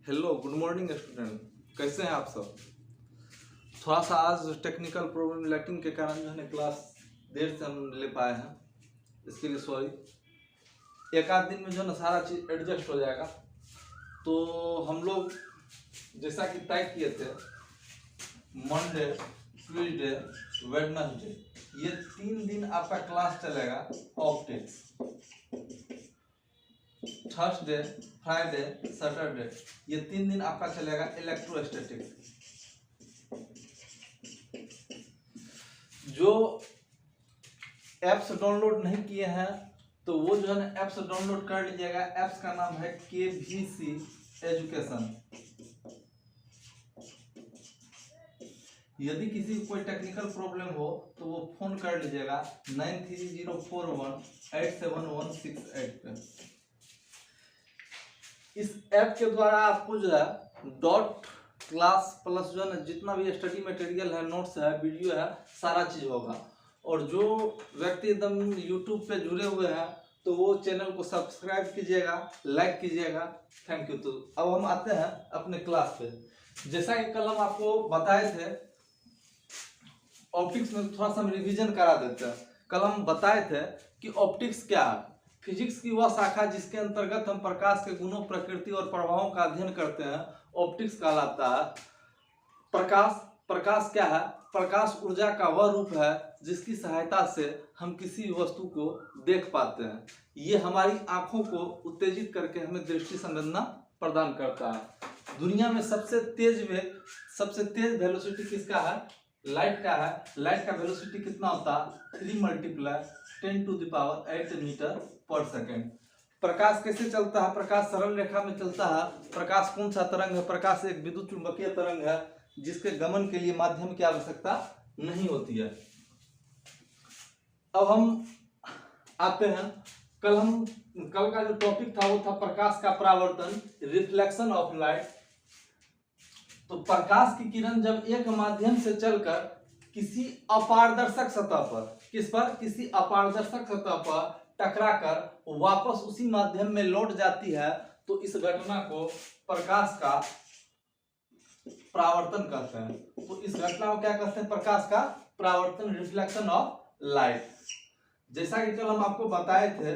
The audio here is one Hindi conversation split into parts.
हेलो गुड मॉर्निंग स्टूडेंट, कैसे हैं आप सब। थोड़ा सा आज टेक्निकल प्रॉब्लम लैकिंग के कारण जो है ना क्लास देर से हम ले पाए हैं, इसके लिए सॉरी। एक आध दिन में जो है ना सारा चीज़ एडजस्ट हो जाएगा। तो हम लोग जैसा कि तय किए थे मंडे, ट्यूसडे, वेडनेसडे, ये 3 दिन आपका क्लास चलेगा ऑप्टिक्स। थर्सडे, फ्राइडे, सैटरडे, ये 3 दिन आपका चलेगा इलेक्ट्रोस्टैटिक्स। जो एप्स डाउनलोड नहीं किए हैं तो वो जो है ना एप्स डाउनलोड कर लीजिएगा। एप्स का नाम है KVC एजुकेशन। यदि किसी को कोई टेक्निकल प्रॉब्लम हो तो वो फोन कर लीजिएगा 9304187168 पे। इस ऐप के द्वारा आपको जो है डॉट क्लास प्लस जो है ना जितना भी स्टडी मटेरियल है, नोट्स है, वीडियो है, सारा चीज होगा। और जो व्यक्ति एकदम यूट्यूब पे जुड़े हुए हैं तो वो चैनल को सब्सक्राइब कीजिएगा, लाइक कीजिएगा। Thank you. तो अब हम आते हैं अपने क्लास पे। जैसा कि कल हम आपको बताए थे, ऑप्टिक्स में थोड़ा सा हम रिवीजन करा देते हैं। कल हम बताए थे कि ऑप्टिक्स क्या है। फिजिक्स की वह शाखा जिसके अंतर्गत हम प्रकाश के गुणों, प्रकृति और प्रभावों का अध्ययन करते हैं, ऑप्टिक्स कहलाता है। प्रकाश क्या है? प्रकाश ऊर्जा का वह रूप है जिसकी सहायता से हम किसी वस्तु को देख पाते हैं। ये हमारी आंखों को उत्तेजित करके हमें दृष्टि संवेदना प्रदान करता है। दुनिया में सबसे तेज वेलोसिटी किसका है? लाइट का है। लाइट का वेलोसिटी कितना होता है? 3 × 10⁸ मीटर पर सेकेंड। प्रकाश कैसे चलता है? प्रकाश सरल रेखा में चलता है। प्रकाश कौन सा तरंग है? प्रकाश एक विद्युत चुंबकीय तरंग है जिसके गमन के लिए माध्यम की आवश्यकता नहीं होती है। अब हम आते हैं, कल का जो टॉपिक था वो था प्रकाश का परावर्तन, रिफ्लेक्शन ऑफ लाइट। तो प्रकाश की किरण जब एक माध्यम से चलकर किसी अपारदर्शक सतह पर, किसी अपारदर्शक सतह पर टकराकर वापस उसी माध्यम में लौट जाती है तो इस घटना को प्रकाश का परावर्तन कहते हैं। तो इस घटना को क्या कहते हैं? प्रकाश का परावर्तन, रिफ्लेक्शन ऑफ लाइट। जैसा कि कल हम आपको बताए थे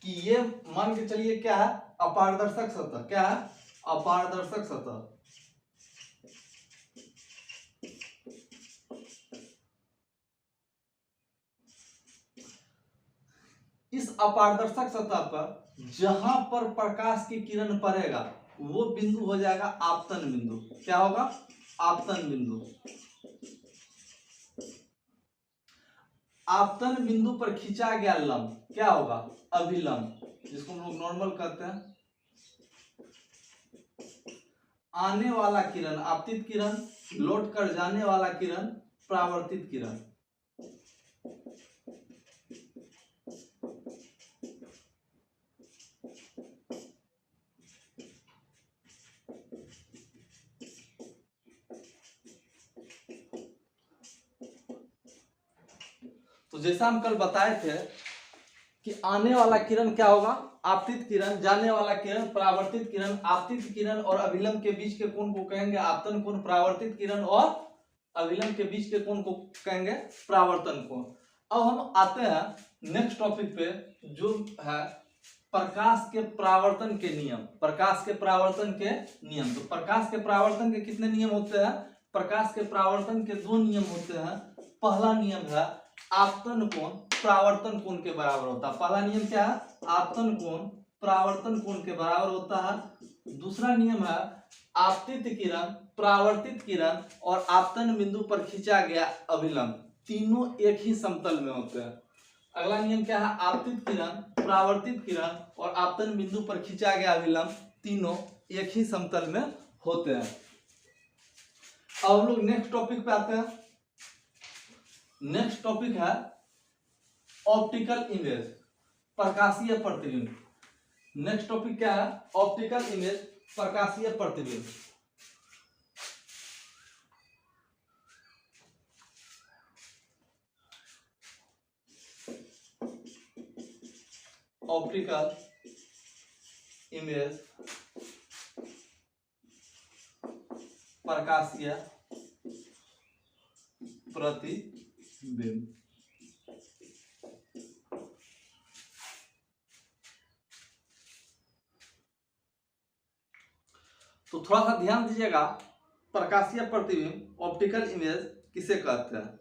कि ये मान के चलिए क्या है? अपारदर्शक सतह। क्या है? अपारदर्शक सतह। इस अपारदर्शक सतह पर जहां पर प्रकाश की किरण पड़ेगा वो बिंदु हो जाएगा आपतन बिंदु। क्या होगा? आपतन बिंदु। आपतन बिंदु पर खींचा गया लंब क्या होगा? अभिलंब, जिसको हम लोग नॉर्मल कहते हैं। आने वाला किरण आपतित किरण, लौट कर जाने वाला किरण परावर्तित किरण। तो जैसा हम कल बताए थे कि आने वाला किरण क्या होगा? आपतित किरण। जाने वाला किरण परावर्तित किरण। आपतित किरण और अभिलंब के बीच के कोण को कहेंगे आपतन कोण। परावर्तित किरण और अभिलंब के बीच के कोण को कहेंगे परावर्तन कोण। अब हम आते हैं नेक्स्ट टॉपिक पे, जो है प्रकाश के परावर्तन के नियम। प्रकाश के परावर्तन के नियम। तो प्रकाश के परावर्तन के कितने नियम होते हैं? प्रकाश के परावर्तन के 2 नियम होते हैं। पहला नियम है आपतन कोण परावर्तन कोण के बराबर होता है। पहला नियम क्या है? आपतन कोण परावर्तन कोण के बराबर होता है। दूसरा नियम है आपतित किरण, परावर्तित किरण और आपतन बिंदु पर खींचा गया अभिलंब तीनों एक ही समतल में होते हैं। अगला नियम क्या है? आपतित किरण, परावर्तित किरण और आपतन बिंदु पर खींचा गया अभिलंब तीनों एक ही समतल में होते हैं। अब हम लोग नेक्स्ट टॉपिक पे आते हैं। नेक्स्ट टॉपिक है ऑप्टिकल इमेज, प्रकाशीय प्रतिबिंब। नेक्स्ट टॉपिक क्या है? ऑप्टिकल इमेज, प्रकाशीय प्रतिबिंब। ऑप्टिकल इमेज प्रकाशीय प्रतिबिंब। तो थोड़ा सा ध्यान दीजिएगा, प्रकाशीय प्रतिबिंब ऑप्टिकल इमेज किसे कहते हैं।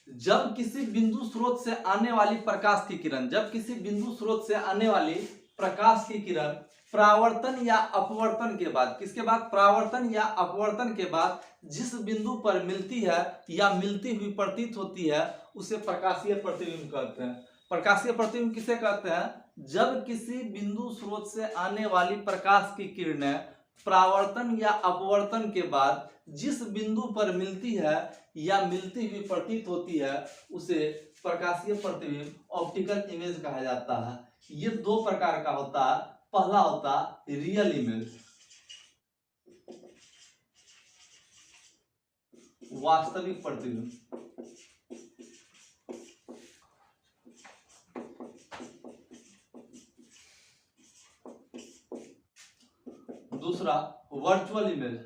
जब किसी बिंदु स्रोत से आने वाली प्रकाश की किरण, जब किसी बिंदु स्रोत से आने वाली प्रकाश की किरण परावर्तन या अपवर्तन के बाद, किसके बाद, परावर्तन या अपवर्तन के बाद जिस बिंदु पर मिलती है या मिलती हुई प्रतीत होती है उसे प्रकाशीय प्रतिबिंब कहते हैं। प्रकाशीय प्रतिबिंब किसे कहते हैं, जब किसी बिंदु स्रोत से आने वाली प्रकाश की किरणें परावर्तन या अपवर्तन के बाद जिस बिंदु पर मिलती है या मिलती हुई प्रतीत होती है उसे प्रकाशीय प्रतिबिंब ऑप्टिकल इमेज कहा जाता है। ये दो प्रकार का होता है। पहला होता है रियल इमेज, वास्तविक प्रतिबिंब। दूसरा वर्चुअल इमेज,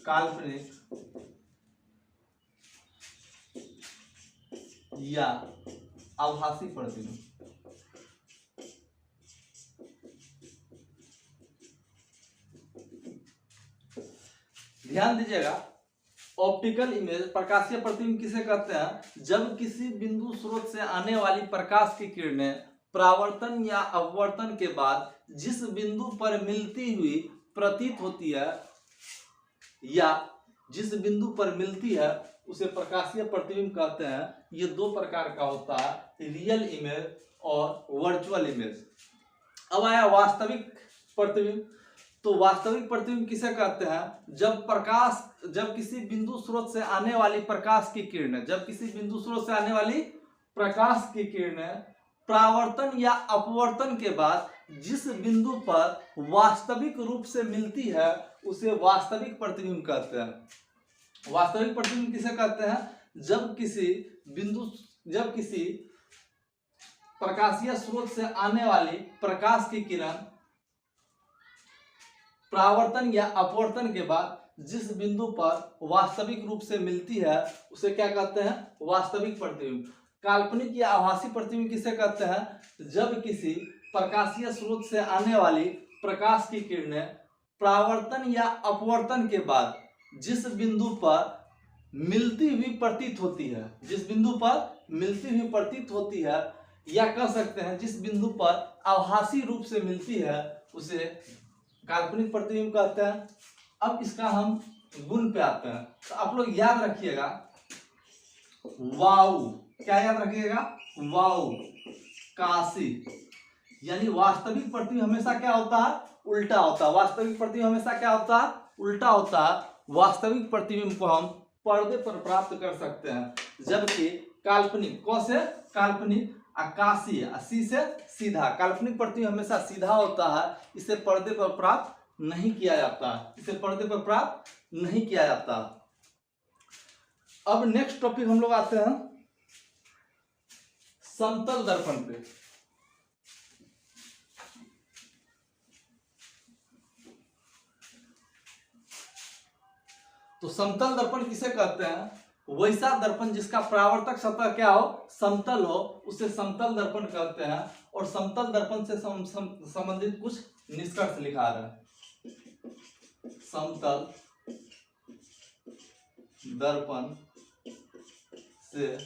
काल्पनिक या आभासी प्रतिबिंब। ध्यान दीजिएगा, ऑप्टिकल इमेज प्रकाशीय प्रतिबिंब किसे कहते हैं, जब किसी बिंदु स्रोत से आने वाली प्रकाश की किरणें परावर्तन या अपवर्तन के बाद जिस बिंदु पर मिलती हुई प्रतीत होती है या जिस बिंदु पर मिलती है उसे प्रकाशीय प्रतिबिंब कहते हैं। ये दो प्रकार का होता है, रियल इमेज और वर्चुअल इमेज। अब आया वास्तविक प्रतिबिंब। तो वास्तविक प्रतिबिंब किसे कहते हैं, जब किसी बिंदु स्रोत से आने वाली प्रकाश की किरणें, जब किसी बिंदु स्रोत से आने वाली प्रकाश की किरणें परावर्तन या अपवर्तन के बाद जिस बिंदु पर वास्तविक रूप से मिलती है उसे वास्तविक प्रतिबिंब कहते हैं। वास्तविक प्रतिबिंब किसे कहते हैं, जब किसी प्रकाशीय स्रोत से आने वाली प्रकाश की किरण परावर्तन या अपवर्तन के बाद जिस बिंदु पर वास्तविक रूप से मिलती है उसे क्या कहते हैं, वास्तविक प्रतिबिंब। काल्पनिक या आभासी प्रतिबिंब किसे कहते हैं, जब किसी प्रकाशीय स्रोत से आने वाली प्रकाश की किरणें परावर्तन या अपवर्तन के बाद जिस बिंदु पर मिलती हुई प्रतीत होती है, जिस बिंदु पर मिलती हुई प्रतीत होती है, या कह सकते हैं जिस बिंदु पर आभासी रूप से मिलती है उसे काल्पनिक प्रतिबिंब कहते हैं। अब इसका हम गुण पे आते हैं। तो आप लोग याद रखिएगा, वाउ, क्या याद रखिएगा, वाउ, काशी, यानी वास्तविक प्रतिबिंब हमेशा क्या होता है, उल्टा होता है। वास्तविक प्रतिबिंब हमेशा क्या होता है, उल्टा होता है। वास्तविक प्रतिबिंब को हम पर्दे पर प्राप्त कर सकते हैं, जबकि काल्पनिक, क से काल्पनिक, आकाशीय, सी से सीधा, काल्पनिक प्रतिबिंब हमेशा सीधा होता है, इसे पर्दे पर प्राप्त नहीं किया जाता, इसे पर्दे पर प्राप्त नहीं किया जाता। अब नेक्स्ट टॉपिक हम लोग आते हैं समतल दर्पण पे। तो समतल दर्पण किसे कहते हैं, वैसा दर्पण जिसका परावर्तक सतह क्या हो, समतल हो, उसे समतल दर्पण कहते हैं। और समतल दर्पण से संबंधित कुछ निष्कर्ष लिखा रहा है। समतल दर्पण से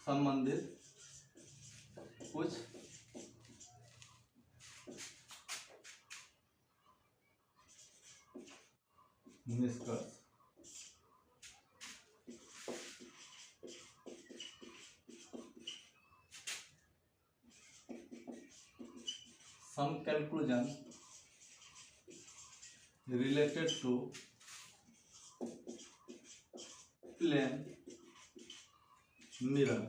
संबंधित कुछ निष्कर्ष। Some conclusion related to plane mirror।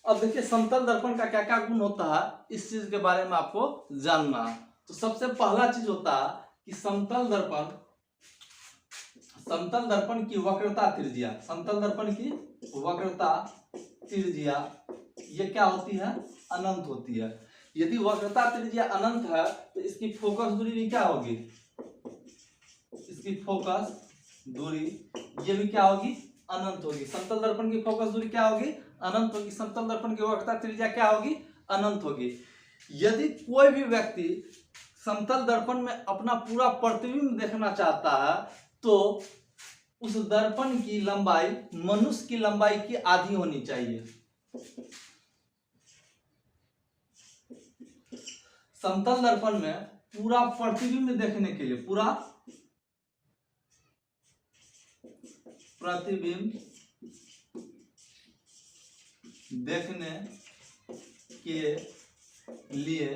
अब देखिए समतल दर्पण का क्या क्या गुण होता है, इस चीज के बारे में आपको जानना है। तो सबसे पहला चीज होता है कि समतल दर्पण की वक्रता त्रिज्या, समतल दर्पण की वक्रता त्रिज्या ये क्या होती है, अनंत होती है। यदि वक्रता त्रिज्या अनंत है तो इसकी फोकस दूरी भी क्या होगी, इसकी फोकस दूरी ये भी क्या होगी, अनंत होगी। समतल दर्पण की फोकस दूरी क्या होगी, अनंत होगी। समतल दर्पण की वक्रता त्रिज्या क्या होगी, अनंत होगी। यदि कोई भी व्यक्ति समतल दर्पण में अपना पूरा प्रतिबिंब देखना चाहता है तो उस दर्पण की लंबाई मनुष्य की लंबाई की आधी होनी चाहिए। समतल दर्पण में पूरा प्रतिबिंब देखने के लिए, पूरा प्रतिबिंब देखने के लिए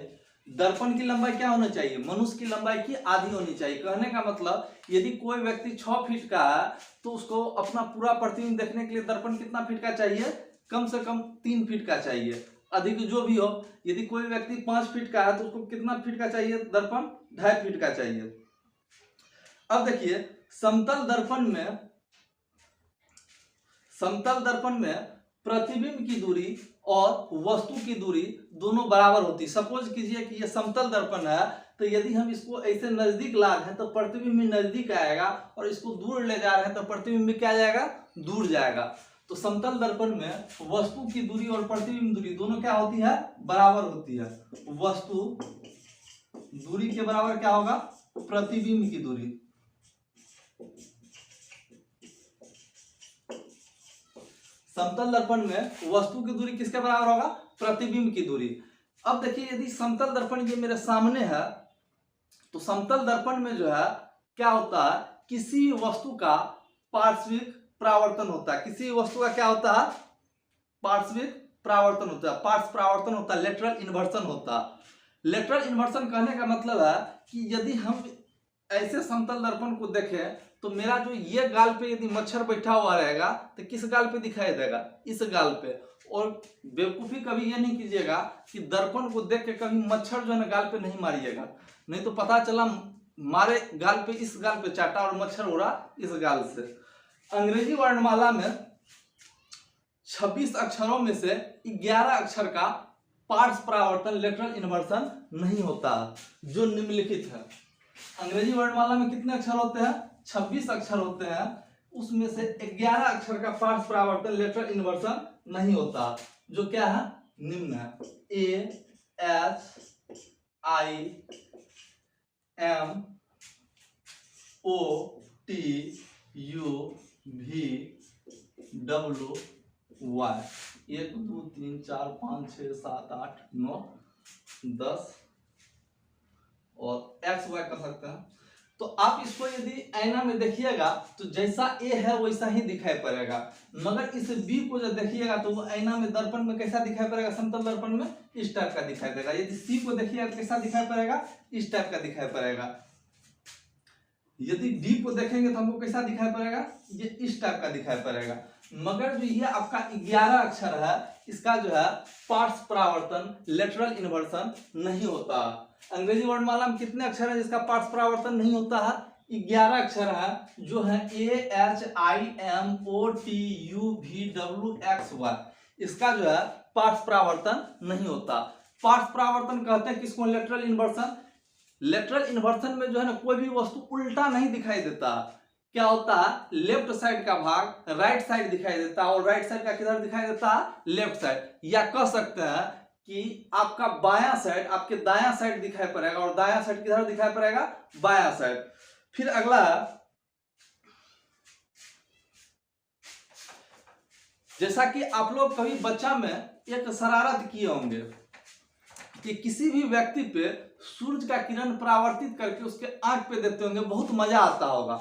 दर्पण की लंबाई क्या होनी चाहिए, मनुष्य की लंबाई की आधी होनी चाहिए। कहने का मतलब यदि कोई व्यक्ति 6 फीट का है तो उसको अपना पूरा प्रतिबिंब देखने के लिए दर्पण कितना फीट का चाहिए, कम से कम 3 फीट का चाहिए, अधिक जो भी हो। यदि कोई व्यक्ति 5 फीट का है तो उसको कितना फीट का चाहिए, दर्पण 2.5 फीट का चाहिए। अब देखिए समतल दर्पण में प्रतिबिंब की दूरी और वस्तु की दूरी दोनों बराबर होती है। सपोज कीजिए कि ये समतल दर्पण है तो यदि हम इसको ऐसे नजदीक ला रहे हैं तो प्रतिबिंब भी नजदीक आएगा, और इसको दूर ले जा रहे हैं तो प्रतिबिंब भी क्या जाएगा, दूर जाएगा। तो समतल दर्पण में वस्तु की दूरी और प्रतिबिंब दूरी दोनों क्या होती है, बराबर होती है। वस्तु दूरी के बराबर क्या होगा, प्रतिबिंब की दूरी। समतल दर्पण में वस्तु की दूरी किसके बराबर होगा, प्रतिबिंब की दूरी। अब देखिए यदि समतल दर्पण ये मेरे सामने है तो समतल दर्पण में जो है क्या होता है, किसी वस्तु का पार्श्विक परावर्तन होता है। किसी वस्तु का क्या होता है, पार्श्विक परावर्तन होता है, पार्श्व परावर्तन होता है, लेटरल इन्वर्सन होता है। लेटरल इन्वर्सन कहने का मतलब है कि यदि हम ऐसे समतल दर्पण को देखें तो मेरा जो ये गाल पे यदि मच्छर बैठा हुआ रहेगा तो किस गाल पे दिखाई देगा, इस गाल पे। और बेवकूफी कभी ये नहीं कीजिएगा कि दर्पण को देख के कभी मच्छर जो है ना गाल पे नहीं मारिएगा, नहीं तो पता चला मारे गाल पे, इस गाल पे चाटा और मच्छर उड़ा इस गाल से। अंग्रेजी वर्णमाला में 26 अक्षरों में से 11 अक्षर का पार्श्व परावर्तन लेटरल इन्वर्सन नहीं होता जो निम्नलिखित है। अंग्रेजी वर्णमाला में कितने अक्षर होते हैं, 26 अक्षर होते हैं, उसमें से 11 अक्षर का पार्श्व परावर्तन लेटरल इन्वर्सन नहीं होता, जो क्या है, निम्न है। A H I M O T U V W Y 1 2 3 4 5 6 7 8 9 10 और एक्स वाई कर सकते हैं। तो आप इसको यदि आईना में देखिएगा तो जैसा ए है वैसा ही दिखाई पड़ेगा, मगर इस बी को जब देखिएगा तो वो आईना में दर्पण में कैसा दिखाई पड़ेगा, समतल दर्पण में इस टाइप का दिखाई देगा। यदि सी को देखिएगा तो कैसा दिखाई पड़ेगा, इस टाइप का दिखाई पड़ेगा। यदि डी को देखेंगे तो हमको कैसा दिखाई पड़ेगा, ये इस टाइप का दिखाई पड़ेगा। मगर जो ये आपका 11 अक्षर है इसका जो है पार्श्व परावर्तन लेटरल इन्वर्सन नहीं होता। अंग्रेजी वर्णमाला में कितने अक्षर है जिसका पार्श्व परावर्तन नहीं होता है, 11 अक्षर है जो है AHIMOTUVWXY, इसका जो है पार्श्व परावर्तन नहीं होता। पार्श्व परावर्तन कहते हैं किसको, लेटरल इन्वर्सन। लेटरल इन्वर्सन में जो है ना कोई भी वस्तु उल्टा नहीं दिखाई देता। क्या होता है, लेफ्ट साइड का भाग राइट साइड दिखाई देता है और राइट साइड का किधर दिखाई देता है, लेफ्ट साइड। या कह सकते हैं कि आपका बायां साइड आपके दायां साइड दिखाई पड़ेगा और दायां साइड किधर दिखाई पड़ेगा, बायां साइड। फिर अगला जैसा कि आप लोग कभी बच्चा में एक शरारत किए होंगे कि किसी भी व्यक्ति पे सूरज का किरण परावर्तित करके उसके आंख पे देते होंगे, बहुत मजा आता होगा।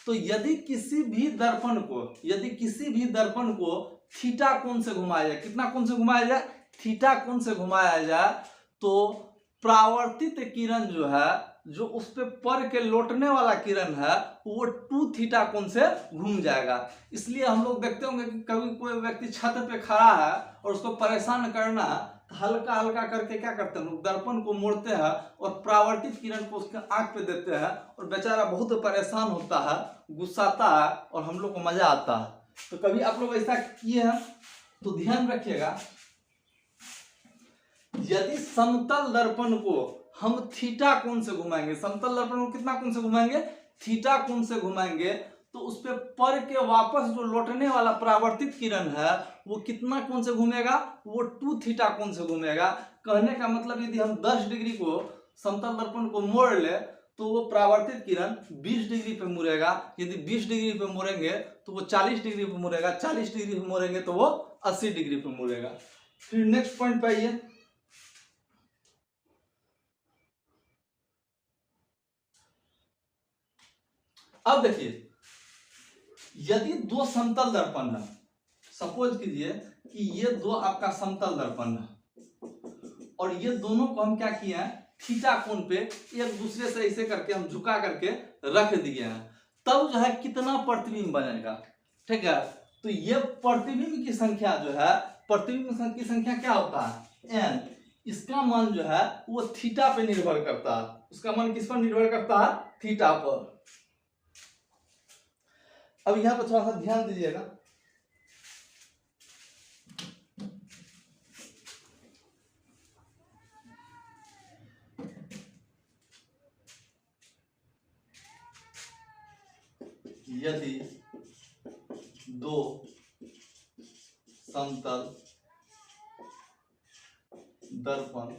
तो यदि किसी भी दर्पण को थीटा कोण से घुमाया जाए, कितना कोण से घुमाया जाए, थीटा कोण से घुमाया जाए, तो परावर्तित किरण जो है जो उस पे पर के लौटने वाला किरण है वो 2 थीटा कोण से घूम जाएगा। इसलिए हम लोग देखते होंगे कि कभी कोई व्यक्ति छत पे खड़ा है और उसको परेशान करना है, तो हल्का हल्का करके क्या करते हैं, दर्पण को मोड़ते हैं और परावर्तित किरण को उसके आंख पे देते हैं और बेचारा बहुत परेशान होता है, गुस्साता है और हम लोग को मजा आता है। तो कभी आप लोग ऐसा किए हैं तो ध्यान रखिएगा, यदि समतल दर्पण को हम थीटा कोण से घुमाएंगे, समतल दर्पण को कितना कोण से घुमाएंगे, थीटा कोण से घुमाएंगे, तो उस पर के वापस जो लौटने वाला परावर्तित किरण है वो कितना कोण से घूमेगा, वो 2 थीटा कोण से घूमेगा। कहने का मतलब यदि हम 10 डिग्री को समतल दर्पण को मोड़ ले तो वो परावर्तित किरण 20 डिग्री पे मुड़ेगा, यदि 20 डिग्री पे मुड़ेंगे तो वो 40 डिग्री पे मुड़ेगा, 40 डिग्री पे मुड़ेंगे तो वो 80 डिग्री पे मुड़ेगा। फिर नेक्स्ट पॉइंट पे आइए, अब देखिए यदि दो समतल दर्पण है, सपोज कीजिए कि ये दो आपका समतल दर्पण है और ये दोनों को हम क्या किए हैं, थीटा कोण पे एक दूसरे से ऐसे करके हम झुका करके रख दिए हैं, तब जो है कितना प्रतिबिंब बनेगा, ठीक है। तो ये प्रतिबिंब की संख्या जो है, प्रतिबिंब की संख्या क्या होता है, n, इसका मान जो है वो थीटा पे निर्भर करता है, उसका मान किस पर निर्भर करता है, थीटा पर। अब यहां पर थोड़ा सा ध्यान दीजिएगा, यदि दो समतल दर्पण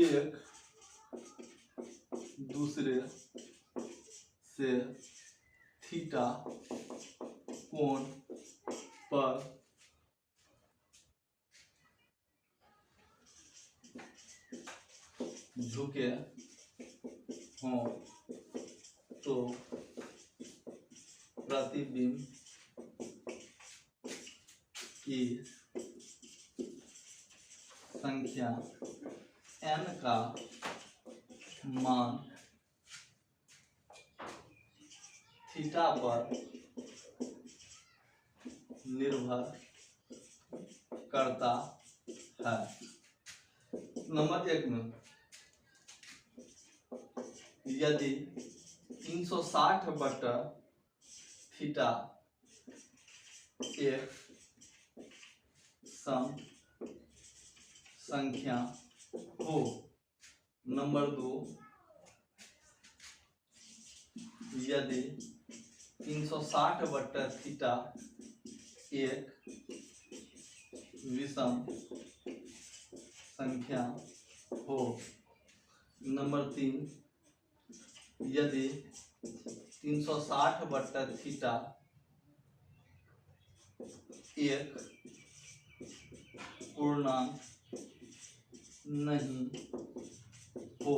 एक दूसरे से थीटा कोण पर झुके हों तो प्रतिबिंब की संख्या n का मान थीटा पर निर्भर करता है। नंबर 1 में यदि 360 बटा थीटा एक सम संख्या हो। नंबर 2, यदि 360 बटा थीटा एक विषम संख्या हो। नंबर 3, यदि 360 बटा थीटा एक पूर्णांक नहीं हो।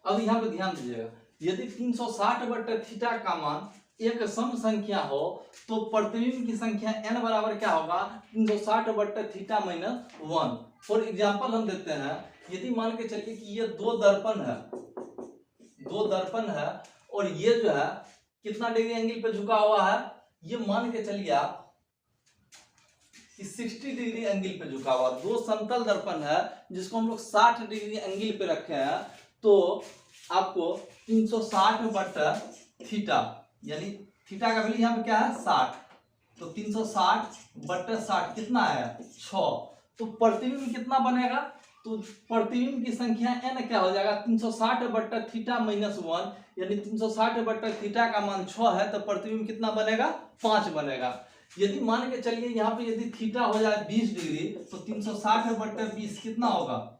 अब यहाँ पे ध्यान दीजिएगा, यदि 360 बटे थीटा का मान एक सम संख्या हो तो प्रतिबिंब की संख्या n बराबर क्या होगा, 360 बटे थीटा माइनस 1। फॉर एग्जाम्पल हम देते हैं, यदि मान के चलिए कि ये दो दर्पण है और ये जो है कितना डिग्री एंगल पे झुका हुआ है, ये मान के चलिए आप कि 60 डिग्री एंगल पे झुका हुआ। दो समतल दर्पण है जिसको हम लोग 60 डिग्री एंगल पे रखे हैं, तो आपको 360 बटा थीटा, यानी थीटा का वैल्यू यहाँ पे क्या है 60, तो 360 बटा 60 कितना है 6। तो प्रतिबिंब कितना बनेगा, तो प्रतिबिंब की संख्या n क्या हो जाएगा, 360 बटा थीटा माइनस 1, यानी 360 बटा थीटा का मान 6 है तो प्रतिबिंब कितना बनेगा 5 बनेगा। यदि मान के चलिए यहाँ पे यदि थीटा हो जाए 20 डिग्री तो 360/20 कितना होगा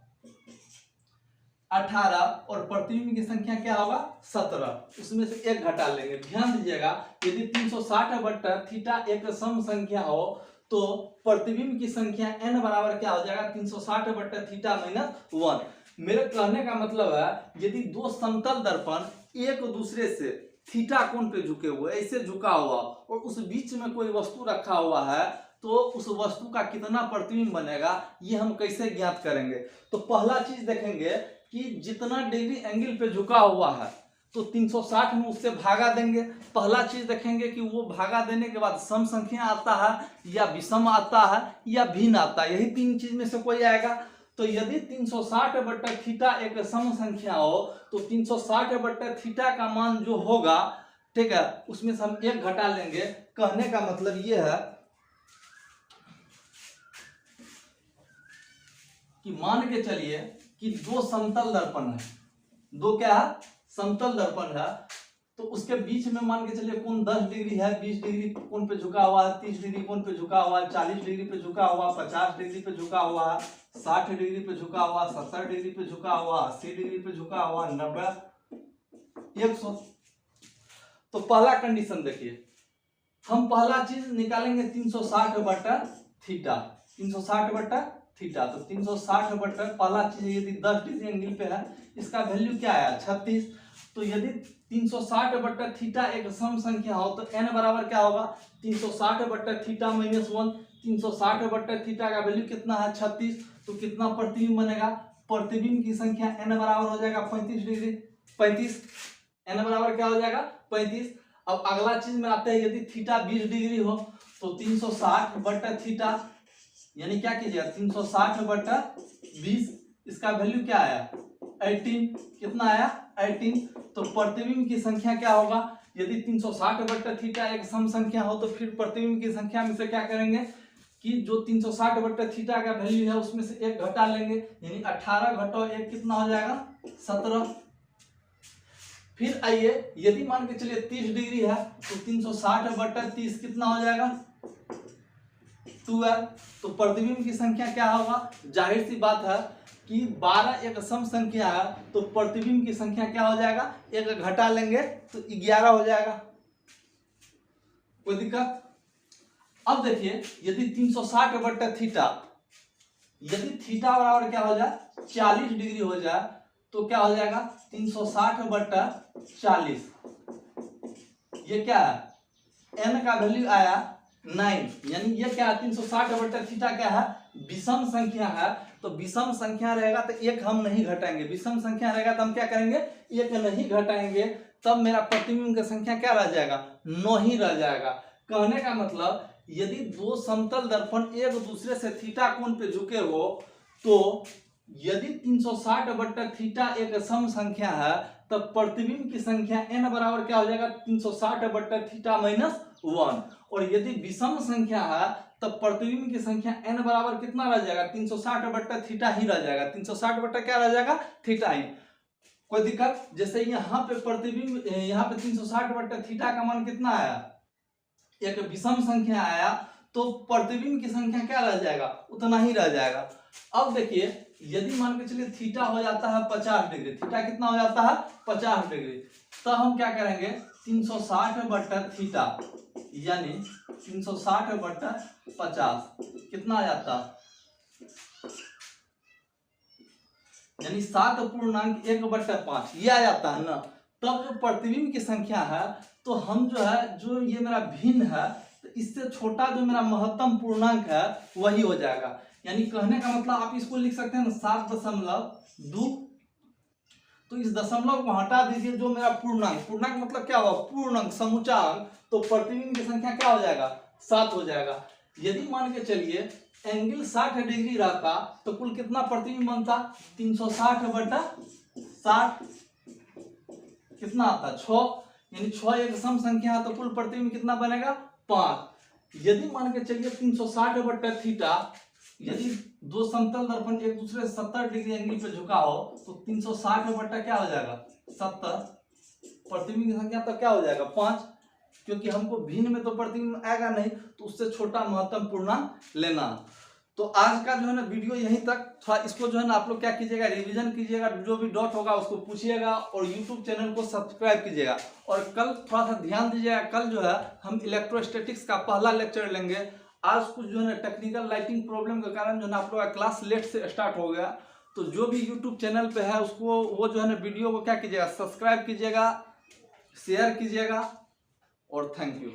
18 और प्रतिबिंब की संख्या क्या होगा 17। उसमें से एक घटा लेंगे। ध्यान दीजिएगा यदि 360/थीटा एक सम संख्या हो तो प्रतिबिंब की संख्या n बराबर क्या हो जाएगा 360/थीटा - 1। मेरे कहने का मतलब है यदि दो समतल दर्पण एक दूसरे से थीटा कोण पे झुके हुए ऐसे झुका हुआ और उस बीच में कोई वस्तु रखा हुआ है तो उस वस्तु का कितना प्रतिबिंब बनेगा ये हम कैसे ज्ञात करेंगे। तो पहला चीज देखेंगे कि जितना डिग्री एंगल पे झुका हुआ है तो 360 में उससे भागा देंगे। पहला चीज देखेंगे कि वो भागा देने के बाद सम संख्या आता है या विषम आता है या भिन्न आता है, यही तीन चीज में से कोई आएगा। तो यदि 360/थीटा एक सम संख्या हो तो 360/थीटा का मान जो होगा, ठीक है, उसमें से हम एक घटा लेंगे। कहने का मतलब ये है कि मान के चलिए कि दो समतल दर्पण है, दो क्या है समतल दर्पण है, तो उसके बीच में मान के चलिए कोण 10 डिग्री है, 20 डिग्री कोण पे झुका हुआ है, 30 डिग्री कोण पे झुका हुआ है, 40 डिग्री पे झुका हुआ, 50 डिग्री पे झुका हुआ, 60 डिग्री पे झुका हुआ, 70 डिग्री पे झुका हुआ, 80 डिग्री पे झुका हुआ, 90, 100। तो पहला कंडीशन देखिए, हम पहला चीज निकालेंगे 360/थीटा, 360/थीटा। तो 360 पहला चीज यदि 10 डिग्री एंगल पे है इसका वैल्यू क्या आया 36। तो यदि 360/थीटा एक सम संख्या हो तो n बराबर क्या होगा 360/थीटा - 1। 360/थीटा का वैल्यू कितना है 36। तो कितना प्रतिबिंब बनेगा, प्रतिबिंब की संख्या n बराबर हो जाएगा 35 डिग्री, 35। n बराबर क्या हो जाएगा 35। अब अगला चीज में आते हैं, यदि थीटा 20 डिग्री हो तो 360/थीटा यानी क्या कीजिएगा 360/20, इसका वैल्यू क्या आया 18। कितना आया 18। तो प्रतिबिंब की संख्या क्या होगा, यदि 360/थीटा एक सम संख्या हो तो फिर प्रतिबिंब की संख्या में से क्या करेंगे कि जो 360/थीटा का वैल्यू है उसमें से एक घटा लेंगे, यानी 18 घटाओ 1 कितना हो जाएगा 17। फिर आइए यदि मान के चलिए 30 डिग्री है तो 360/30 कितना हो जाएगा 12। तो प्रतिबिंब की संख्या क्या होगा, जाहिर सी बात है कि 12 एक सम संख्या है तो प्रतिबिंब की संख्या क्या हो जाएगा, एक घटा लेंगे तो 11 हो जाएगा। कोई दिक्कत। अब देखिए यदि 360/थीटा, यदि थीटा बराबर क्या हो जाए 40 डिग्री हो जाए तो क्या हो जाएगा 360/40। ये क्या है n का वैल्यू आया 9, यानी ये क्या है 360/थीटा क्या है विषम संख्या है। तो विषम संख्या रहेगा तो एक हम नहीं घटाएंगे, विषम संख्या रहेगा तो हम क्या करेंगे एक नहीं घटाएंगे, तब मेरा प्रतिबिंब की संख्या क्या रह जाएगा 9 ही रह जाएगा। कहने का मतलब यदि दो समतल दर्पण एक दूसरे से थीटा कोण पे झुके हो तो यदि 360/थीटा एक सम संख्या है तब प्रतिबिंब की संख्या n बराबर क्या हो जाएगा 360/थीटा - 1। और यदि विषम संख्या है तब प्रतिबिंब की संख्या n बराबर कितना रह जाएगा 360/थीटा ही रह जाएगा, 360 क्या रह जाएगा थीटा ही। कोई दिक्कत। जैसे यहाँ पे प्रतिबिंब, यहाँ पे 360/थीटा का मान कितना आया, एक विषम संख्या आया तो प्रतिबिंब की संख्या क्या रह जाएगा उतना ही रह जाएगा। अब देखिए यदि मान के चलिए थीटा हो जाता है 50 डिग्री, थीटा कितना हो जाता है 50 डिग्री, तो हम क्या करेंगे 360/थीटा यानी 360/50 कितना आ जाता यानी 7.1/5 ये आ जाता है ना। तब जो प्रतिबिंब की संख्या है तो हम जो है जो ये मेरा भिन्न है तो इससे छोटा जो मेरा महत्तम पूर्णांक है वही हो जाएगा। यानी कहने का मतलब आप इसको लिख सकते हैं 7.2। तो इस दशमलव को हटा दीजिए, जो मेरा पूर्णांक, पूर्णांक मतलब क्या होगा पूर्णांक समूचा अंक, तो प्रतिबिंब की संख्या क्या हो जाएगा 7 हो जाएगा। यदि मान के चलिए एंगल 60 डिग्री रहता तो कुल कितना प्रतिबिंब बनता 360/60 कितना आता 6, यानी 6 एक सम संख्या है तो कुल प्रतिबिंब कितना बनेगा 5। यदि मान के चलिए 360/थीटा, यदि दो समतल दर्पण एक दूसरे 70 डिग्री एंगल पे झुका हो तो 360 क्या हो जाएगा 70, प्रतिबिंब की संख्या तो क्या हो जाएगा 5। क्योंकि हमको भिन्न में तो प्रतिबिंब आएगा नहीं, तो उससे छोटा महत्तम पूर्णांक लेना। तो आज का जो है ना वीडियो यहीं तक। थोड़ा इसको जो है ना आप लोग क्या कीजिएगा, रिवीजन कीजिएगा, जो भी डाउट होगा उसको पूछिएगा और यूट्यूब चैनल को सब्सक्राइब कीजिएगा। और कल थोड़ा सा ध्यान दीजिएगा, कल जो है हम इलेक्ट्रोस्टैटिक्स का पहला लेक्चर लेंगे। आज कुछ जो है ना टेक्निकल लाइटिंग प्रॉब्लम के कारण जो है ना आप लोग का क्लास लेट से स्टार्ट हो गया। तो जो भी यूट्यूब चैनल पे है उसको वो जो है ना वीडियो को क्या कीजिएगा, सब्सक्राइब कीजिएगा, शेयर कीजिएगा और थैंक यू।